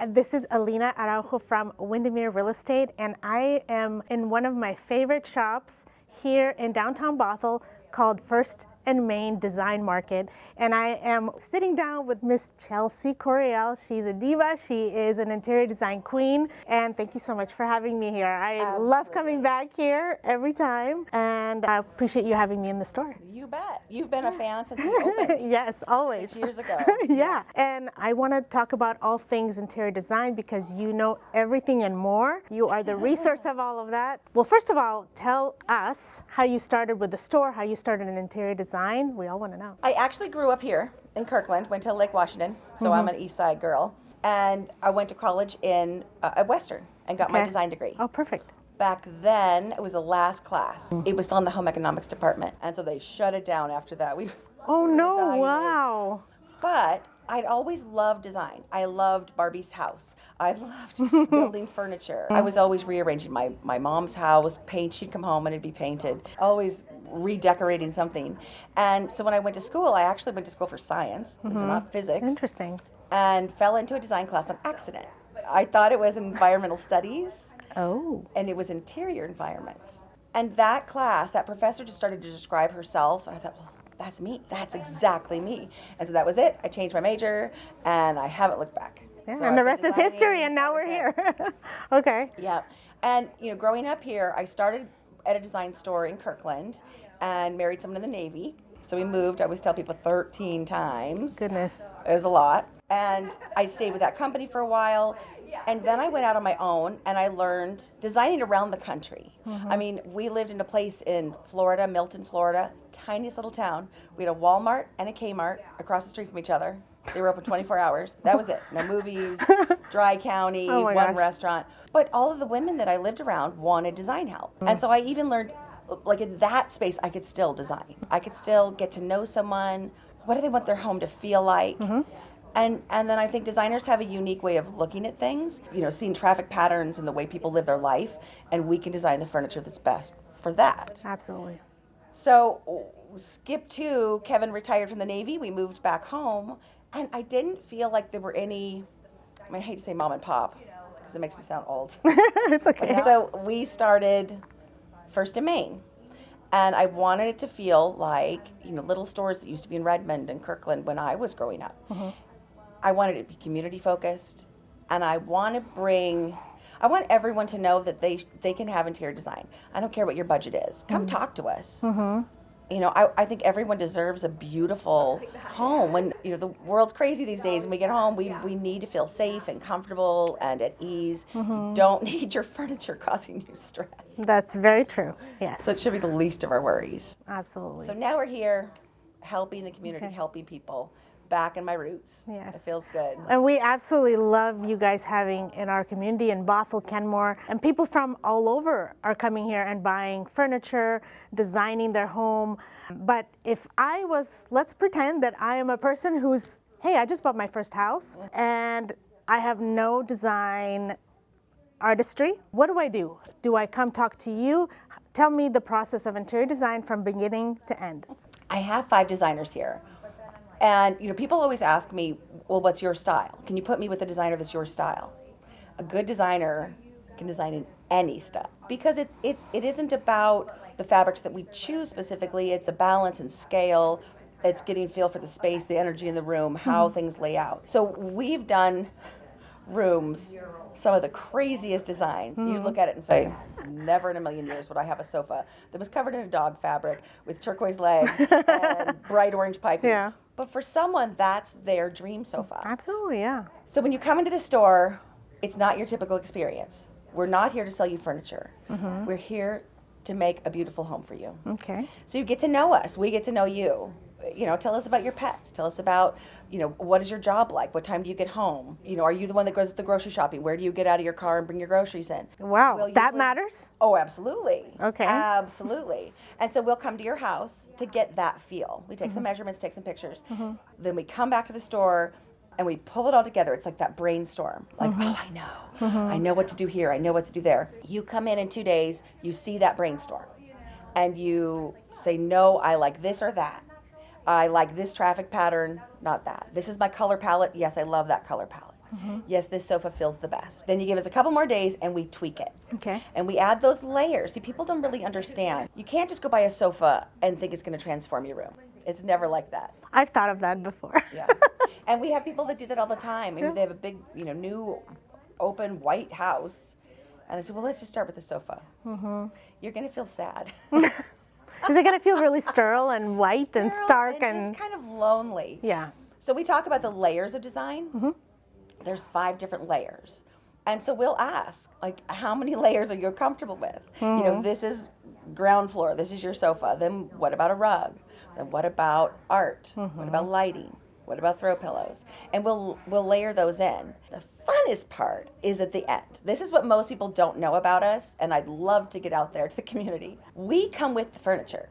This is Alina Araujo from Woodinville Real Estate, and I am in one of my favorite shops here in downtown Bothell called First and Main Design Market, and I am sitting down with Miss Chelsea Coryell. She's a diva. She is an interior design queen, and thank you so much for having me here. I love coming back here every time, and I appreciate you having me in the store. You bet. You've been a fan since we opened. Yes, always. 6 years ago. Yeah, and I want to talk about all things interior design because you know everything and more. You are the resource of all of that. Well, first of all, tell us how you started with the store, how you started in interior design. We all want to know. I actually grew up here in Kirkland, went to Lake Washington, so I'm an East Side girl. And I went to college in at Western and got my design degree. Oh, perfect. Back then, it was the last class. It was still in the home economics department. And so they shut it down after that. Oh, no, wow. But I'd always loved design. I loved Barbie's house. I loved building furniture. I was always rearranging my mom's house, she'd come home and it'd be painted. Always redecorating something. And so when I went to school, I actually went to school for science, not physics. Interesting. And fell into a design class on accident. I thought it was environmental studies. Oh. And it was interior environments. And that class, that professor just started to describe herself, and I thought, well, that's me. That's exactly me. And so that was it. I changed my major, and I haven't looked back. Yeah, so and the rest is history, and now we're here. Okay. Yeah. And, growing up here, I started at a design store in Kirkland and married someone in the Navy. So we moved, I always tell people, 13 times. Goodness. It was a lot. And I stayed with that company for a while. And then I went out on my own and I learned designing around the country. I mean, we lived in a place in Florida, Milton, Florida, tiniest little town. We had a Walmart and a Kmart across the street from each other. They were open 24 hours. That was it. No movies, dry county, one restaurant. But all of the women that I lived around wanted design help. And so I even learned, like in that space, I could still design. I could still get to know someone. What do they want their home to feel like? And then I think designers have a unique way of looking at things, seeing traffic patterns and the way people live their life, and we can design the furniture that's best for that. Absolutely. So skip to, Kevin retired from the Navy, we moved back home, and I didn't feel like there were any, I hate to say mom and pop, because it makes me sound old. It's okay. So we started First and Main. And I wanted it to feel like, little stores that used to be in Redmond and Kirkland when I was growing up. I wanted it to be community focused, and I want everyone to know that they can have interior design. I don't care what your budget is. Come talk to us. I think everyone deserves a beautiful home. When the world's crazy these days, and we get home, we need to feel safe and comfortable and at ease. You don't need your furniture causing you stress. That's very true. Yes. So it should be the least of our worries. Absolutely. So now we're here, helping the community, helping people. Back in my roots. Yes. It feels good. And we absolutely love you guys having in our community in Bothell, Kenmore, and people from all over are coming here and buying furniture, designing their home. But if let's pretend that I am a person who's, hey, I just bought my first house and I have no design artistry. What do? Do I come talk to you? Tell me the process of interior design from beginning to end. I have 5 designers here. And people always ask me, well, what's your style? Can you put me with a designer that's your style? A good designer can design in any style, because it isn't about the fabrics that we choose specifically. It's a balance and scale. It's getting feel for the space, the energy in the room, how things lay out. So we've done rooms, some of the craziest designs. You look at it and say, never in a million years would I have a sofa that was covered in a dog fabric with turquoise legs and bright orange piping. Yeah. But for someone, that's their dream sofa. Absolutely, yeah. So when you come into the store, it's not your typical experience. We're not here to sell you furniture. We're here to make a beautiful home for you. Okay. So you get to know us. We get to know you. Tell us about your pets. Tell us about, what is your job like? What time do you get home? Are you the one that goes to the grocery shopping? Where do you get out of your car and bring your groceries in? Wow, that matters? Oh, absolutely. Okay. Absolutely. And so we'll come to your house to get that feel. We take some measurements, take some pictures. Then we come back to the store and we pull it all together. It's like that brainstorm. Like, oh, I know. I know what to do here. I know what to do there. You come in 2 days, you see that brainstorm, and you say, no, I like this or that. I like this traffic pattern, not that. This is my color palette. Yes, I love that color palette. Yes, this sofa feels the best. Then you give us a couple more days and we tweak it. Okay. And we add those layers. See, people don't really understand. You can't just go buy a sofa and think it's going to transform your room. It's never like that. I've thought of that before. Yeah. And we have people that do that all the time. Maybe they have a big, new open white house. And they say, well, let's just start with the sofa. You're going to feel sad. Is it going to feel really sterile and white and stark and just kind of lonely? Yeah. So we talk about the layers of design. There's 5 different layers. And so we'll ask, like, how many layers are you comfortable with? This is ground floor. This is your sofa. Then what about a rug? Then what about art? What about lighting? What about throw pillows? And we'll layer those in. The funnest part is at the end. This is what most people don't know about us, and I'd love to get out there to the community. We come with the furniture.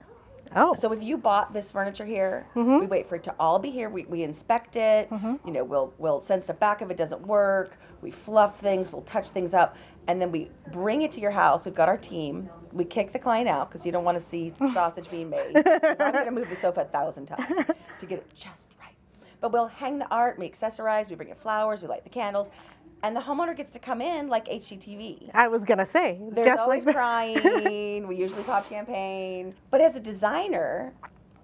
Oh. So if you bought this furniture here, we wait for it to all be here. We inspect it. We'll send stuff back if it doesn't work. We fluff things. We'll touch things up, and then we bring it to your house. We've got our team. We kick the client out because you don't want to see sausage being made. 'Cause I'm going to move the sofa 1,000 times to get it just right. But we'll hang the art. We accessorize. We bring in flowers. We light the candles. And the homeowner gets to come in like HGTV. I was going to say. There's just always like crying. We usually pop champagne. But as a designer,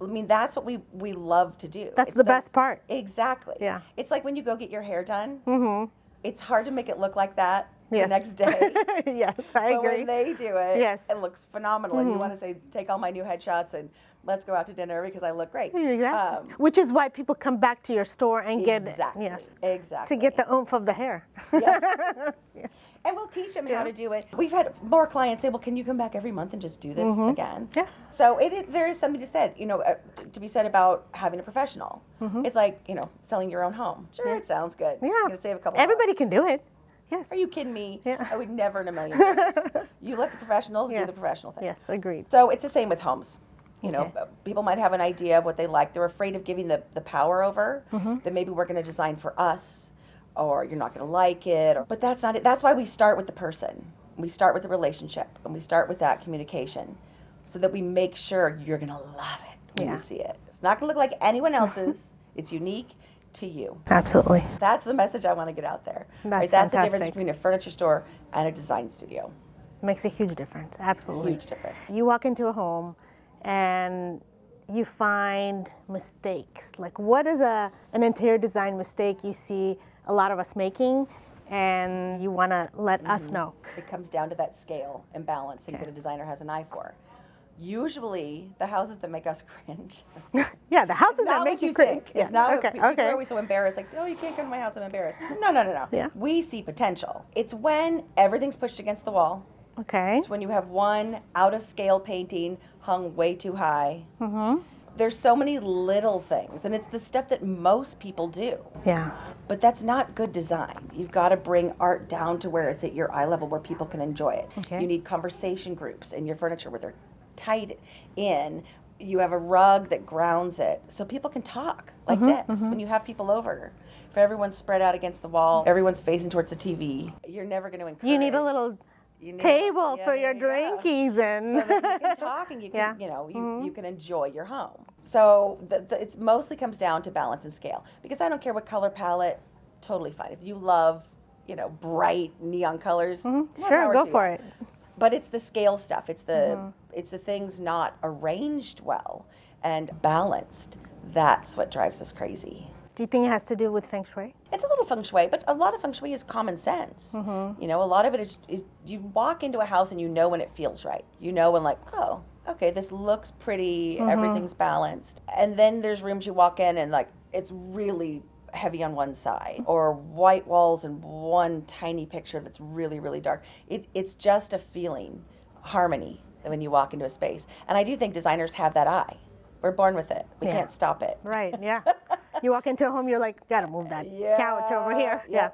I mean, that's what we love to do. That's the best part. Exactly. Yeah. It's like when you go get your hair done. It's hard to make it look like that the next day. Yes, I But agree. when they do it, Yes. it looks phenomenal. And you want to say, take all my new headshots and let's go out to dinner because I look great. Exactly. Which is why people come back to your store and get Exactly. yes, Exactly. to get the oomph of the hair. Yes. And we'll teach them how to do it. We've had more clients say, well, can you come back every month and just do this again? Yeah. So there is something to said, to be said about having a professional. It's like, selling your own home. Sure, it sounds good. Yeah. You're gonna save a couple Everybody bucks. can do it. Yes. Are you kidding me? Yeah. I would never in a million years. You let the professionals do the professional thing. Yes, agreed. So it's the same with homes. Okay. People might have an idea of what they like. They're afraid of giving the power over, that maybe we're going to design for us, or you're not going to like it. But that's not it. That's why we start with the person. We start with the relationship, and we start with that communication so that we make sure you're going to love it when you see it. It's not going to look like anyone else's. It's unique to you. Absolutely. That's the message I want to get out there. That's That's the fantastic. difference between a furniture store and a design studio. Makes a huge difference. Absolutely. Huge difference. You walk into a home and you find mistakes. Like, what is an interior design mistake you see a lot of us making and you want to let us know? It comes down to that scale and balancing that a designer has an eye for. Usually, the houses that make us cringe. Yeah, the houses Not that what make you think. cringe. It's Yeah. not. Okay. People Okay. are always so embarrassed. Like, oh, you can't come to my house. I'm embarrassed. No. Yeah. We see potential. It's when everything's pushed against the wall. Okay. It's when you have one out of scale painting hung way too high. There's so many little things, and it's the stuff that most people do. Yeah. But that's not good design. You've got to bring art down to where it's at your eye level, where people can enjoy it. Okay. You need conversation groups in your furniture where they're tight in. You have a rug that grounds it, so people can talk like this. When you have people over, if everyone's spread out against the wall, everyone's facing towards the TV, you're never going to encourage. You need a little table for your drinkies and so that you can talk and you can, Yeah. you can enjoy your home. So it mostly comes down to balance and scale, because I don't care what color palette, totally fine. If you love, bright neon colors, more sure, power go to for you. it. But it's the scale stuff. It's the things not arranged well and balanced. That's what drives us crazy. Do you think it has to do with feng shui? It's a little feng shui, but a lot of feng shui is common sense. A lot of it is you walk into a house and you know when it feels right. You know when, like, oh, okay, this looks pretty, everything's balanced. And then there's rooms you walk in and, like, it's really heavy on one side, or white walls and one tiny picture that's really, really dark. It's just a feeling, harmony, when you walk into a space. And I do think designers have that eye. We're born with it. We can't stop it. Right, yeah. You walk into a home, you're like, gotta move that couch over here. Yeah.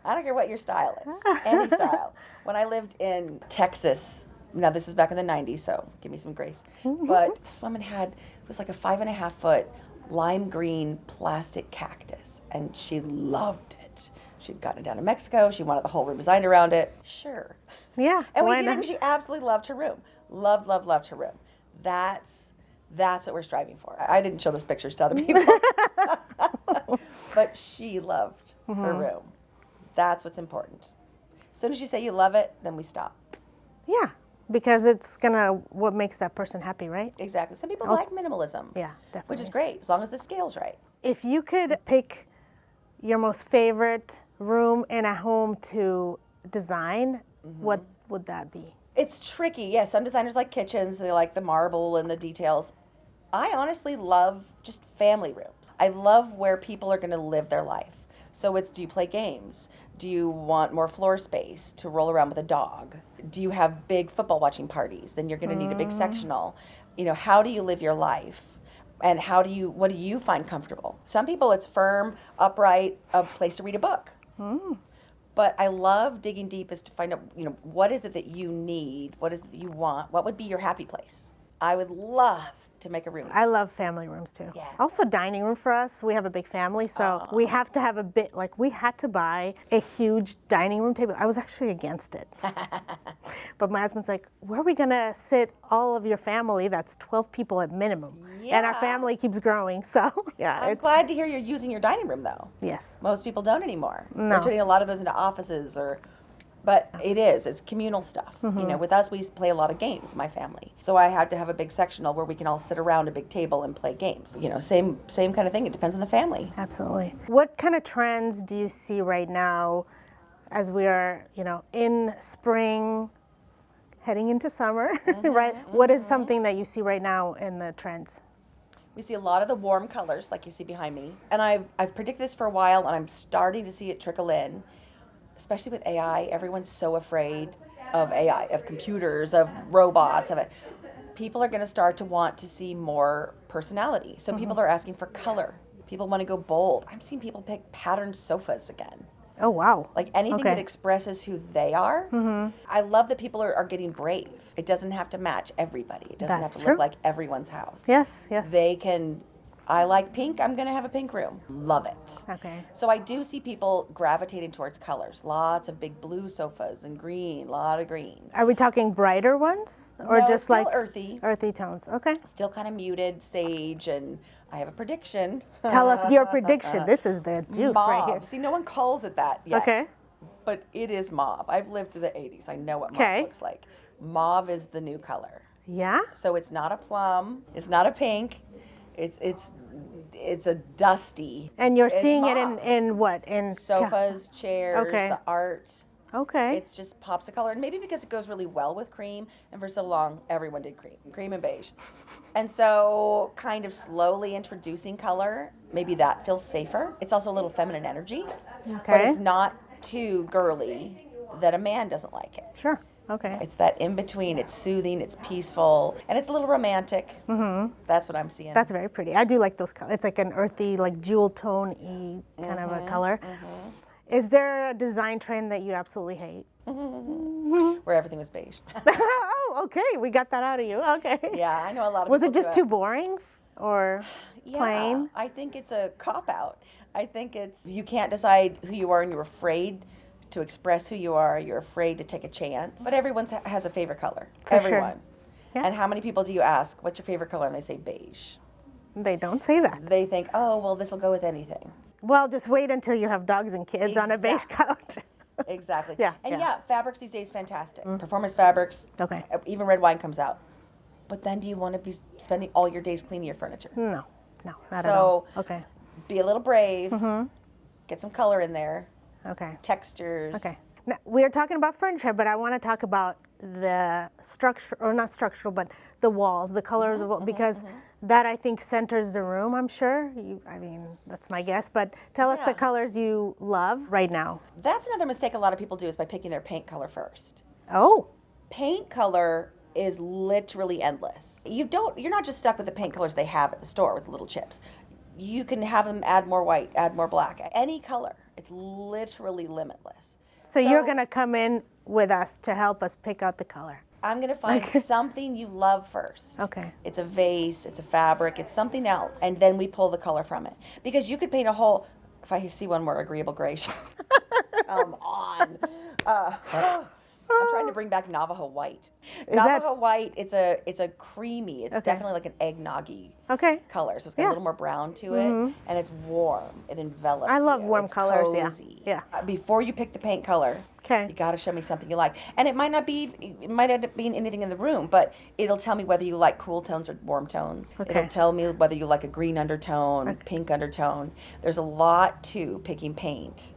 I don't care what your style is, any style. When I lived in Texas, now this was back in the 90s, so give me some grace. But this woman it was like a 5.5 foot lime green plastic cactus, and she loved it. She'd gotten it down in Mexico. She wanted the whole room designed around it. Sure. Yeah. And we why did it, not? and she absolutely loved her room. Loved her room. That's what we're striving for. I didn't show those pictures to other people. But she loved her room. That's what's important. As soon as you say you love it, then we stop. Yeah, because it's gonna what makes that person happy, right? Exactly. Some people like minimalism. Yeah, definitely. Which is great, as long as the scale's right. If you could pick your most favorite room in a home to design, what would that be? It's tricky. Yes, some designers like kitchens. They like the marble and the details. I honestly love just family rooms. I love where people are going to live their life. So it's, do you play games? Do you want more floor space to roll around with a dog? Do you have big football watching parties? Then you're going to need a big sectional. You know, how do you live your life? And what do you find comfortable? Some people it's firm, upright, a place to read a book. But I love digging deep as to find out, you know, what is it that you need? What is it that you want? What would be your happy place? I would love to make a room. I love family rooms too. Yeah. Also dining room for us. We have a big family, so we have to have a bit, like we had to buy a huge dining room table. I was actually against it. But my husband's like, where are we gonna sit all of your family? That's 12 people at minimum. And our Yeah. family keeps growing, so yeah. I'm glad to hear you're using your dining room though. Yes. Most people don't anymore. No. They're turning a lot of those into offices but it's communal stuff. You know, with us, we play a lot of games, my family. So I had to have a big sectional where we can all sit around a big table and play games. You know, same kind of thing. It depends on the family. Absolutely. What kind of trends do you see right now as we are, you know, in spring, heading into summer, right? What is something that you see right now in the trends? We see a lot of the warm colors like you see behind me. And I've predicted this for a while and I'm starting to see it trickle in. Especially with AI, everyone's so afraid of AI, of computers, of robots, of it. People are going to start to want to see more personality. So people are asking for color. People want to go bold. I'm seeing people pick patterned sofas again. Oh, wow. Like anything Okay. that expresses who they are. I love that people are getting brave. It doesn't have to match everybody. It doesn't That's have to true. look like everyone's house. Yes, yes. They can, I like pink, I'm going to have a pink room. Love it. Okay. So I do see people gravitating towards colors. Lots of big blue sofas and green, a lot of green. Are we talking brighter ones or No, just still like earthy. earthy tones? Okay. Still kind of muted, sage, and I have a prediction. Tell us your prediction. This is the juice right here. Mauve. See, no one calls it that yet. Okay. But it is mauve. I've lived through the 80s. I know what Okay. mauve looks like. Mauve is the new color. Yeah. So it's not a plum. It's not a pink. It's a dusty. And you're It's seeing it mauve. in what? In Sofas, chairs, Okay. the art. Okay. It's just pops the color. And maybe because it goes really well with cream, and for so long, everyone did cream and beige. And so kind of slowly introducing color, maybe that feels safer. It's also a little feminine energy, but Okay. it's not too girly that a man doesn't like it. Sure. Okay. It's that in between. It's soothing, it's peaceful, and it's a little romantic. That's what I'm seeing. That's very pretty. I do like those colors. It's like an earthy, like jewel tone-y kind of a color. Is there a design trend that you absolutely hate? Where everything was beige. Oh, okay. We got that out of you. Okay. Yeah, I know a lot of Was people it just do too boring or plain? I think it's a cop-out. I think it's, you can't decide who you are and you're afraid to express who you are. You're afraid to take a chance. But everyone has a favorite color. For sure. Everyone. Yeah. And how many people do you ask, what's your favorite color? And they say beige. They don't say that. They think, oh, well, this will go with anything. Well, just wait until you have dogs and kids on a beige couch. Exactly. Yeah, And yeah. fabrics these days, fantastic. Performance fabrics. Okay. Even red wine comes out. But then do you want to be spending all your days cleaning your furniture? No, not at all. So Okay. be a little brave. Get some color in there. Okay. Textures. Okay. Now, we're talking about furniture, but I want to talk about the structure, or not structural, but the walls, the colors, of because that I think centers the room, I'm sure. I mean, that's my guess, but tell us the Yeah. colors you love right now. That's another mistake a lot of people do is by picking their paint color first. Oh, Paint color is literally endless. You're not just stuck with the paint colors they have at the store with the little chips. You can have them add more white, add more black, any color. It's literally limitless. so you're going to come in with us to help us pick out the color. I'm going to find something you love first. Okay. It's a vase, it's a fabric, it's something else. And then we pull the color from it. Because you could paint a whole, if I see one more agreeable gray, come on. I'm trying to bring back Navajo white. Navajo white, it's a creamy, it's definitely like an eggnoggy color. So it's got a little more brown to it, and it's warm. It envelops I love you. warm It's colors, cozy. yeah. Before you pick the paint color, you got to show me something you like. And it might end up being anything in the room, but it'll tell me whether you like cool tones or warm tones. It'll tell me whether you like a green undertone, pink undertone. There's a lot to picking paint.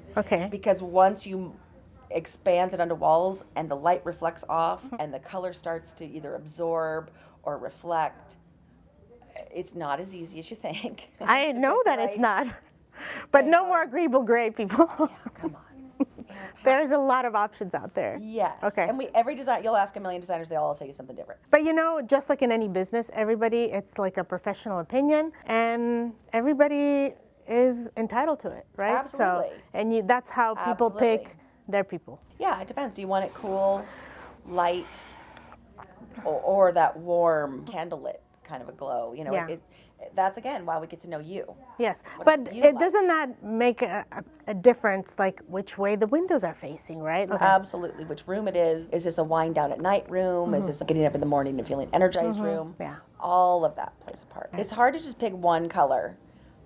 Because once you expand it onto walls and the light reflects off and the color starts to either absorb or reflect, it's not as easy as you think. I know that it's not. But no more agreeable gray, people. Yeah, come on. There's a lot of options out there. Yes. And every design, you'll ask a million designers, they all tell you something different. But just like in any business, it's like a professional opinion, and everybody is entitled to it, right? Absolutely. So, and that's how people pick their people. Yeah, it depends. Do you want it cool, light, or that warm candlelit kind of a glow? That's again why we get to know you. Yes, but doesn't that make a difference, like which way the windows are facing, right? Absolutely. Which room it is. Is this a wind down at night room? Is this a getting up in the morning and feeling energized room? Yeah. All of that plays a part. It's hard to just pick one color,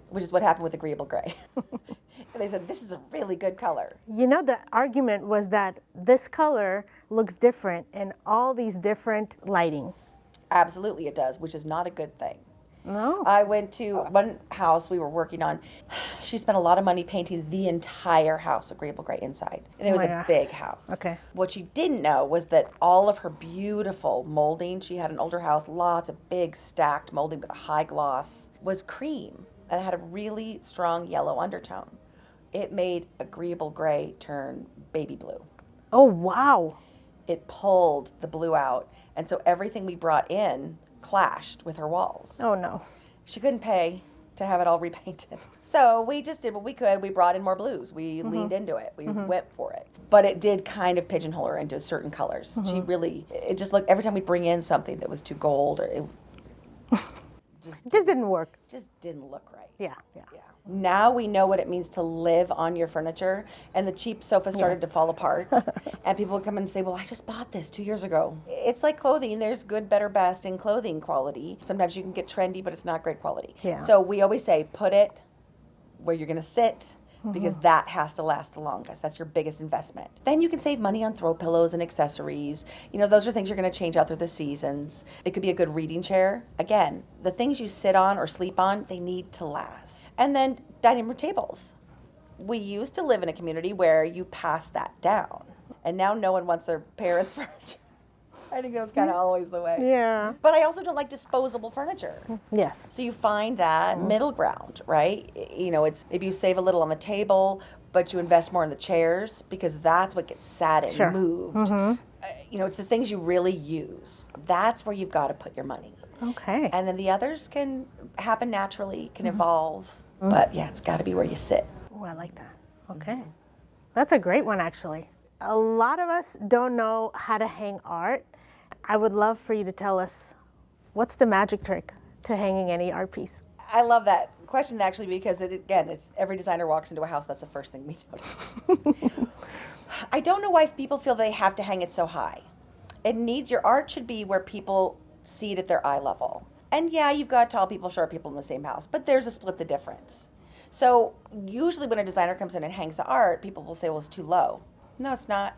which is what happened with agreeable gray. And they said, this is a really good color. The argument was that this color looks different in all these different lighting. Absolutely it does, which is not a good thing. No. I went to one house we were working on. She spent a lot of money painting the entire house agreeable gray inside. And it was a big house. Okay. What she didn't know was that all of her beautiful molding, she had an older house, lots of big stacked molding with a high gloss, was cream. And it had a really strong yellow undertone. It made agreeable gray turn baby blue. Oh, wow. It pulled the blue out. And so everything we brought in clashed with her walls. Oh, no. She couldn't pay to have it all repainted. So we just did what we could. We brought in more blues. We leaned into it. We went for it. But it did kind of pigeonhole her into certain colors. She really, it just looked, every time we bring in something that was too gold, or it just didn't work. Just didn't look right. Yeah. Now we know what it means to live on your furniture, and the cheap sofa started to fall apart. And people would come and say, well, I just bought this 2 years ago. It's like clothing. There's good, better, best in clothing quality. Sometimes you can get trendy, but it's not great quality. Yeah. So we always say, put it where you're going to sit, because that has to last the longest. That's your biggest investment. Then you can save money on throw pillows and accessories. Those are things you're going to change out through the seasons. It could be a good reading chair. Again, the things you sit on or sleep on, they need to last. And then dining room tables. We used to live in a community where you pass that down. And now no one wants their parents' furniture. I think that was kind of always the way. Yeah. But I also don't like disposable furniture. Yes. So you find that middle ground, right? It's maybe you save a little on the table, but you invest more in the chairs, because that's what gets sat and moved. It's the things you really use. That's where you've got to put your money. Okay. And then the others can happen naturally, can evolve. But yeah, it's got to be where you sit. Oh, I like that. Okay. That's a great one, actually. A lot of us don't know how to hang art. I would love for you to tell us, what's the magic trick to hanging any art piece? I love that question, actually, because it's every designer walks into a house, that's the first thing we notice. I don't know why people feel they have to hang it so high. Your art should be where people see it at their eye level. And yeah, you've got tall people, short people in the same house, but there's a split the difference. So usually when a designer comes in and hangs the art, people will say, well, it's too low. No, it's not.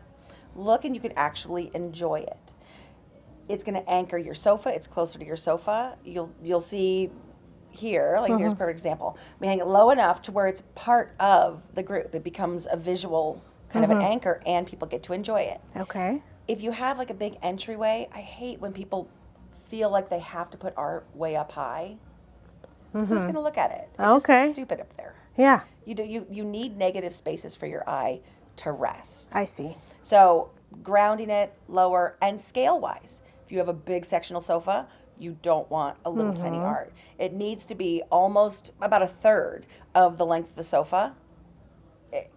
Look, and you can actually enjoy it. It's going to anchor your sofa. It's closer to your sofa. You'll see here, here's a perfect example. We hang it low enough to where it's part of the group. It becomes a visual kind of an anchor, and people get to enjoy it. Okay. If you have a big entryway, I hate when people feel like they have to put art way up high. Who's going to look at it? It just looks stupid up there. Yeah. You need negative spaces for your eye to rest. I see. So grounding it lower, and scale-wise. If you have a big sectional sofa, you don't want a little tiny art. It needs to be almost about a third of the length of the sofa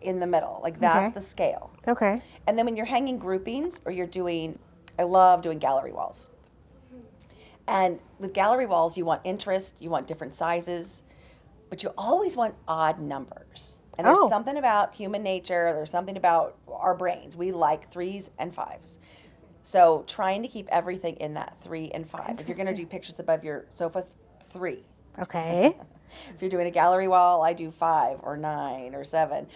in the middle. That's the scale. Okay. And then when you're hanging groupings, or I love doing gallery walls. And with gallery walls, you want interest, you want different sizes, but you always want odd numbers. And there's something about human nature, there's something about our brains. We like 3s and 5s. So trying to keep everything in that 3 and 5. If you're going to do pictures above your sofa, 3. Okay. If you're doing a gallery wall, I do 5 or 9 or 7.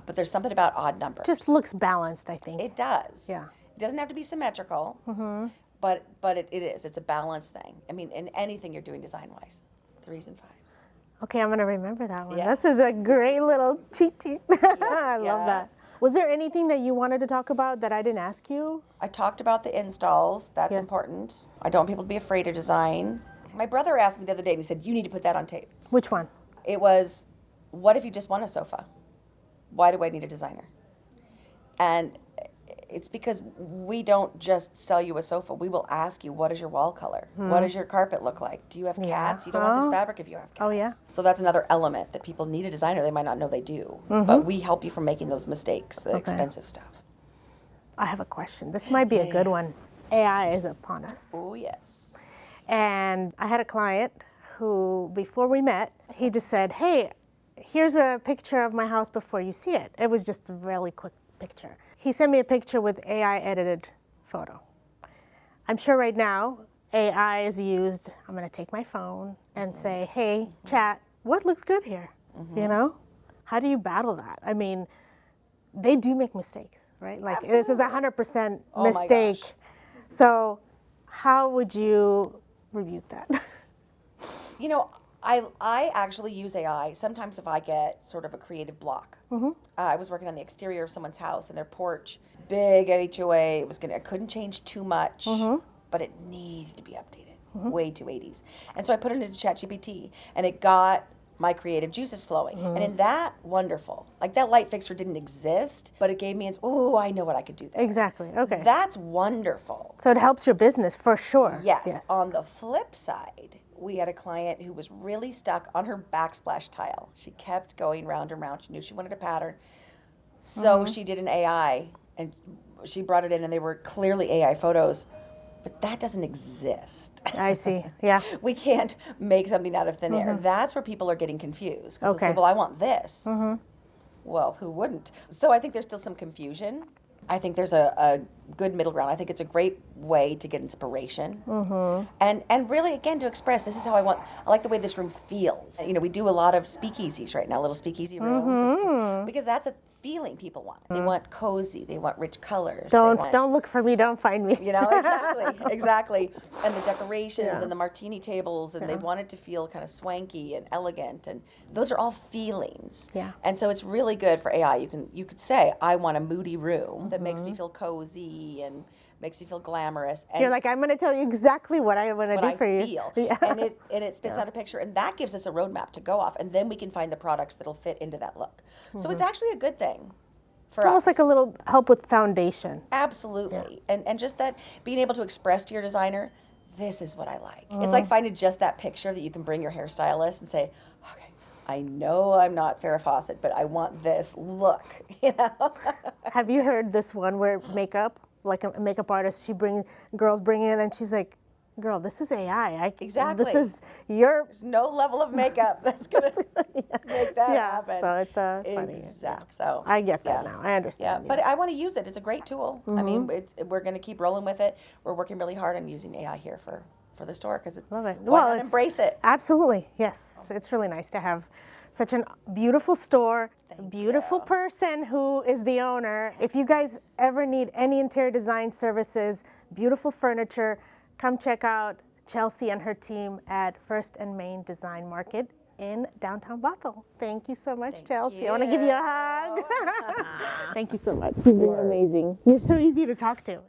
But there's something about odd numbers. Just looks balanced, I think. It does. Yeah. It doesn't have to be symmetrical, but it is. It's a balance thing. I mean, in anything you're doing design-wise, 3s and 5s. Okay, I'm going to remember that one. Yeah. This is a great little cheat sheet. I love Yeah. that. Was there anything that you wanted to talk about that I didn't ask you? I talked about the installs. That's Yes. important. I don't want people to be afraid of design. My brother asked me the other day, and he said, you need to put that on tape. Which one? It was, what if you just want a sofa? Why do I need a designer? And it's because we don't just sell you a sofa. We will ask you, what is your wall color? What does your carpet look like? Do you have cats? You don't want this fabric if you have cats. Oh, yeah. So that's another element that people need a designer. They might not know they do. But we help you from making those mistakes, the expensive stuff. I have a question. This might be a good one. AI is upon us. Oh, yes. And I had a client who, before we met, he just said, hey, here's a picture of my house before you see it. It was just a really quick picture. He sent me a picture with AI edited photo. I'm sure right now AI is used. I'm going to take my phone and say, hey, chat, what looks good here? You know? How do you battle that? I mean, they do make mistakes, right? Like this is 100% Oh my mistake. gosh. So how would you rebuke that? You know, I actually use AI sometimes if I get sort of a creative block. I was working on the exterior of someone's house and their porch, big HOA. I couldn't change too much, but it needed to be updated. Way too 80s. And so I put it into ChatGPT, and it got my creative juices flowing. And in that, wonderful. Like that light fixture didn't exist, but it gave me, oh, I know what I could do there. Exactly. Okay. That's wonderful. So it helps your business for sure. Yes. On the flip side, we had a client who was really stuck on her backsplash tile. She kept going round and round. She knew she wanted a pattern. So she did an AI, and she brought it in, and they were clearly AI photos. But that doesn't exist. I see. Yeah. We can't make something out of thin air. That's where people are getting confused. Because they say, well, I want this. Well, who wouldn't? So I think there's still some confusion. I think there's a good middle ground. I think it's a great way to get inspiration. And really, again, to express, this is how I like the way this room feels. You know, we do a lot of speakeasies right now, little speakeasy rooms. Because that's a feeling people want. They want cozy. They want rich colors. Don't look for me. Don't find me. You know, exactly. And the decorations and the martini tables, and they want it to feel kind of swanky and elegant, and those are all feelings. Yeah. And so it's really good for AI. You could say, I want a moody room that makes me feel cozy and makes me feel glamorous. And You're like, I'm going to tell you exactly what I want to do for you. Feel. Yeah. And it spits out a picture, and that gives us a roadmap to go off, and then we can find the products that'll fit into that look. So it's actually a good thing for It's almost us. like a little help with foundation. Absolutely. And just that being able to express to your designer, this is what I like. It's like finding just that picture that you can bring your hairstylist and say, okay, I know I'm not Farrah Fawcett, but I want this look, you know? Have you heard this one where makeup, like a makeup artist, girls bring in and she's like, girl, this is AI. Exactly. This is your... There's no level of makeup that's going to make that happen. So it's funny. Exactly. So I get that now. I understand. Yeah, but I want to use it. It's a great tool. I mean, we're going to keep rolling with it. We're working really hard on using AI here for the store because Love it. Why not embrace it? Absolutely, yes. It's really nice to have such a beautiful store, a beautiful person who is the owner. If you guys ever need any interior design services, beautiful furniture, come check out Chelsea and her team at First and Main Design Market in downtown Bothell. Thank you so much, Chelsea. I want to give you a hug. Thank you so much. You've been amazing. You're so easy to talk to.